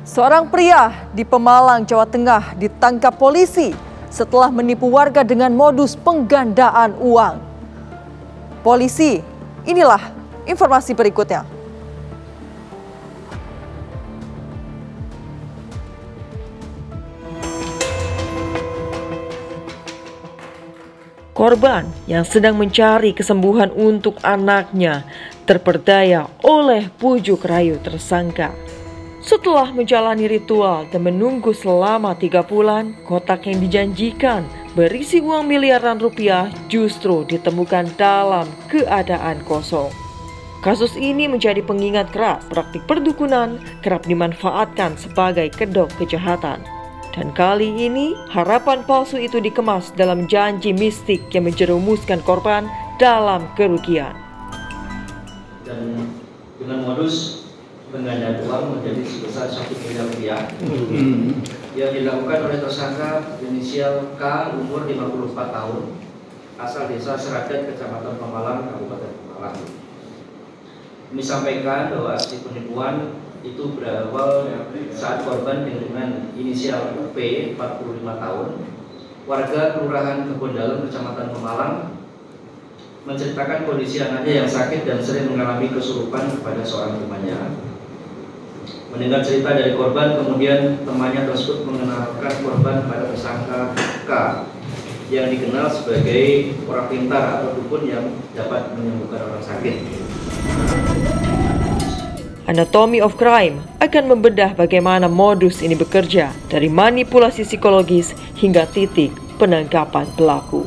Seorang pria di Pemalang, Jawa Tengah ditangkap polisi setelah menipu warga dengan modus penggandaan uang. Polisi, inilah informasi berikutnya. Korban yang sedang mencari kesembuhan untuk anaknya terperdaya oleh bujuk rayu tersangka. Setelah menjalani ritual dan menunggu selama 3 bulan, kotak yang dijanjikan berisi uang miliaran rupiah justru ditemukan dalam keadaan kosong. Kasus ini menjadi pengingat keras praktik perdukunan kerap dimanfaatkan sebagai kedok kejahatan. Dan kali ini harapan palsu itu dikemas dalam janji mistik yang menjerumuskan korban dalam kerugian. Dan dengan modus penggandaan uang menjadi sebesar 1 miliar rupiah yang dilakukan oleh tersangka inisial K, umur 54 tahun, asal desa Seradat, Kecamatan Pemalang, Kabupaten Pemalang. Kami sampaikan bahwa aksi penipuan itu berawal saat korban dengan inisial UP, 45 tahun, warga Kelurahan Kebon Dalem, Kecamatan Pemalang, menceritakan kondisi anaknya yang sakit dan sering mengalami kesurupan kepada seorang temannya. Mendengar cerita dari korban, kemudian temannya tersebut mengenalkan korban pada tersangka K yang dikenal sebagai orang pintar atau dukun yang dapat menyembuhkan orang sakit. Anatomy of Crime akan membedah bagaimana modus ini bekerja dari manipulasi psikologis hingga titik penangkapan pelaku.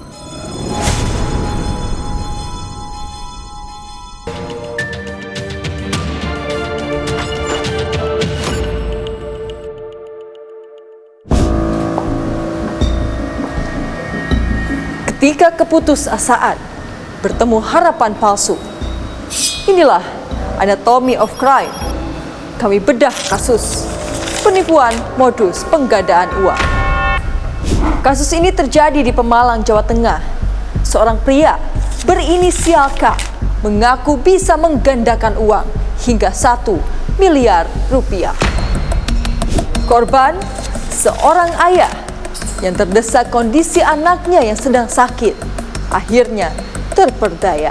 Ketika keputusasaan bertemu harapan palsu, inilah Anatomy of Crime. Kami bedah kasus penipuan modus penggandaan uang. Kasus ini terjadi di Pemalang, Jawa Tengah. Seorang pria berinisial K mengaku bisa menggandakan uang hingga 1 miliar rupiah. Korban seorang ayah yang terdesak kondisi anaknya yang sedang sakit, akhirnya terperdaya.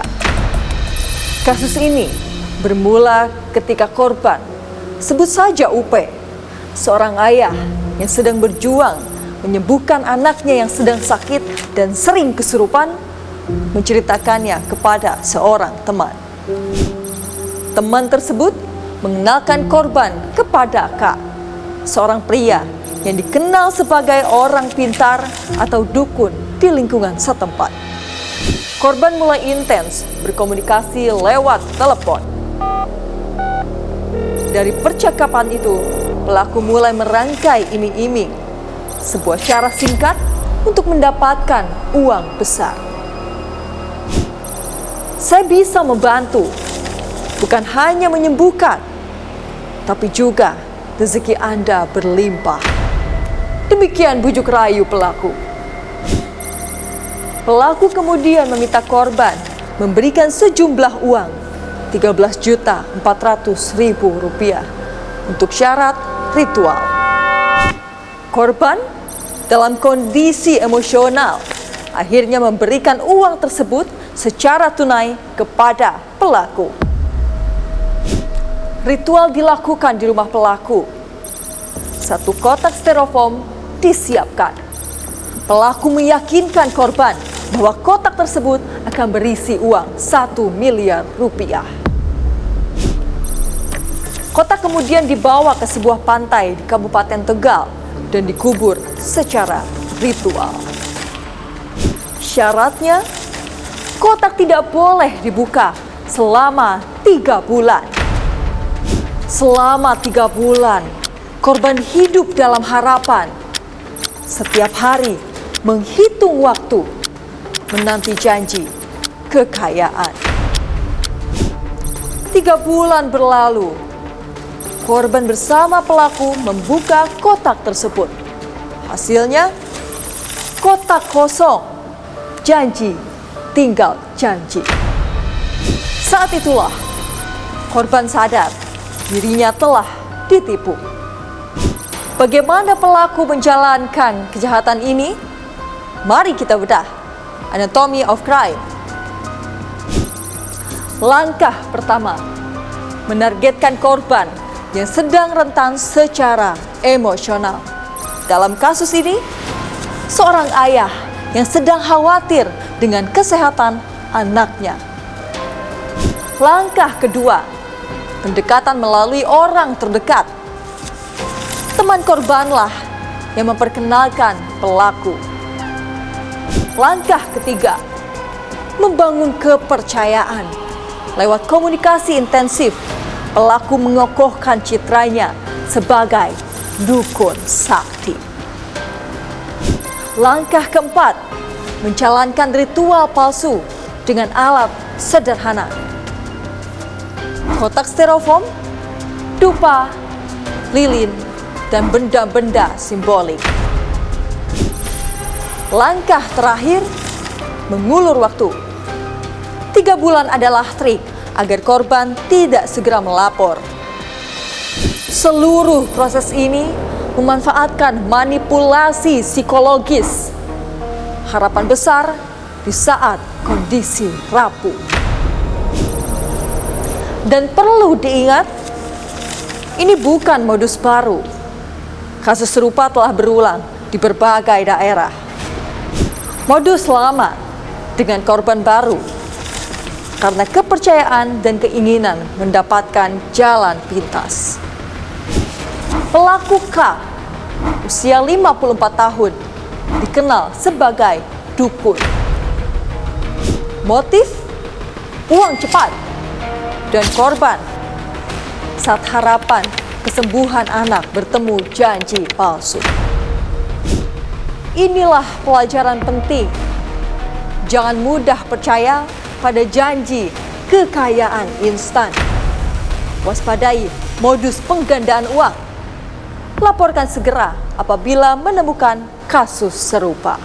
Kasus ini bermula ketika korban, sebut saja UP, seorang ayah yang sedang berjuang menyembuhkan anaknya yang sedang sakit dan sering kesurupan, menceritakannya kepada seorang teman. Teman tersebut mengenalkan korban kepada K, seorang pria yang dikenal sebagai orang pintar atau dukun di lingkungan setempat. Korban mulai intens berkomunikasi lewat telepon. Dari percakapan itu, pelaku mulai merangkai iming-iming, sebuah cara singkat untuk mendapatkan uang besar. Saya bisa membantu, bukan hanya menyembuhkan, tapi juga rezeki Anda berlimpah. Demikian bujuk rayu pelaku. Pelaku kemudian meminta korban memberikan sejumlah uang 13.400.000 rupiah untuk syarat ritual. Korban dalam kondisi emosional akhirnya memberikan uang tersebut secara tunai kepada pelaku. Ritual dilakukan di rumah pelaku. 1 kotak styrofoam disiapkan. Pelaku meyakinkan korban bahwa kotak tersebut akan berisi uang 1 miliar rupiah. Kotak kemudian dibawa ke sebuah pantai di Kabupaten Tegal dan dikubur secara ritual. Syaratnya, kotak tidak boleh dibuka selama 3 bulan. Selama 3 bulan, korban hidup dalam harapan. Setiap hari menghitung waktu, menanti janji kekayaan. 3 bulan berlalu, korban bersama pelaku membuka kotak tersebut. Hasilnya, kotak kosong, janji tinggal janji. Saat itulah korban sadar dirinya telah ditipu. Bagaimana pelaku menjalankan kejahatan ini? Mari kita bedah Anatomy of Crime. Langkah pertama, menargetkan korban yang sedang rentan secara emosional. Dalam kasus ini, seorang ayah yang sedang khawatir dengan kesehatan anaknya. Langkah kedua, pendekatan melalui orang terdekat. Teman korbanlah yang memperkenalkan pelaku. Langkah ketiga, membangun kepercayaan. Lewat komunikasi intensif, pelaku mengokohkan citranya sebagai dukun sakti. Langkah keempat, menjalankan ritual palsu dengan alat sederhana. Kotak styrofoam, dupa, lilin, dan benda-benda simbolik. Langkah terakhir, mengulur waktu. 3 bulan adalah trik agar korban tidak segera melapor. Seluruh proses ini memanfaatkan manipulasi psikologis. Harapan besar di saat kondisi rapuh. Dan perlu diingat, ini bukan modus baru. Kasus serupa telah berulang di berbagai daerah. Modus lama dengan korban baru karena kepercayaan dan keinginan mendapatkan jalan pintas. Pelaku K, usia 54 tahun, dikenal sebagai dukun. Motif, uang cepat, dan korban saat harapan kesembuhan anak bertemu janji palsu. Inilah pelajaran penting. Jangan mudah percaya pada janji kekayaan instan. Waspadai modus penggandaan uang. Laporkan segera apabila menemukan kasus serupa.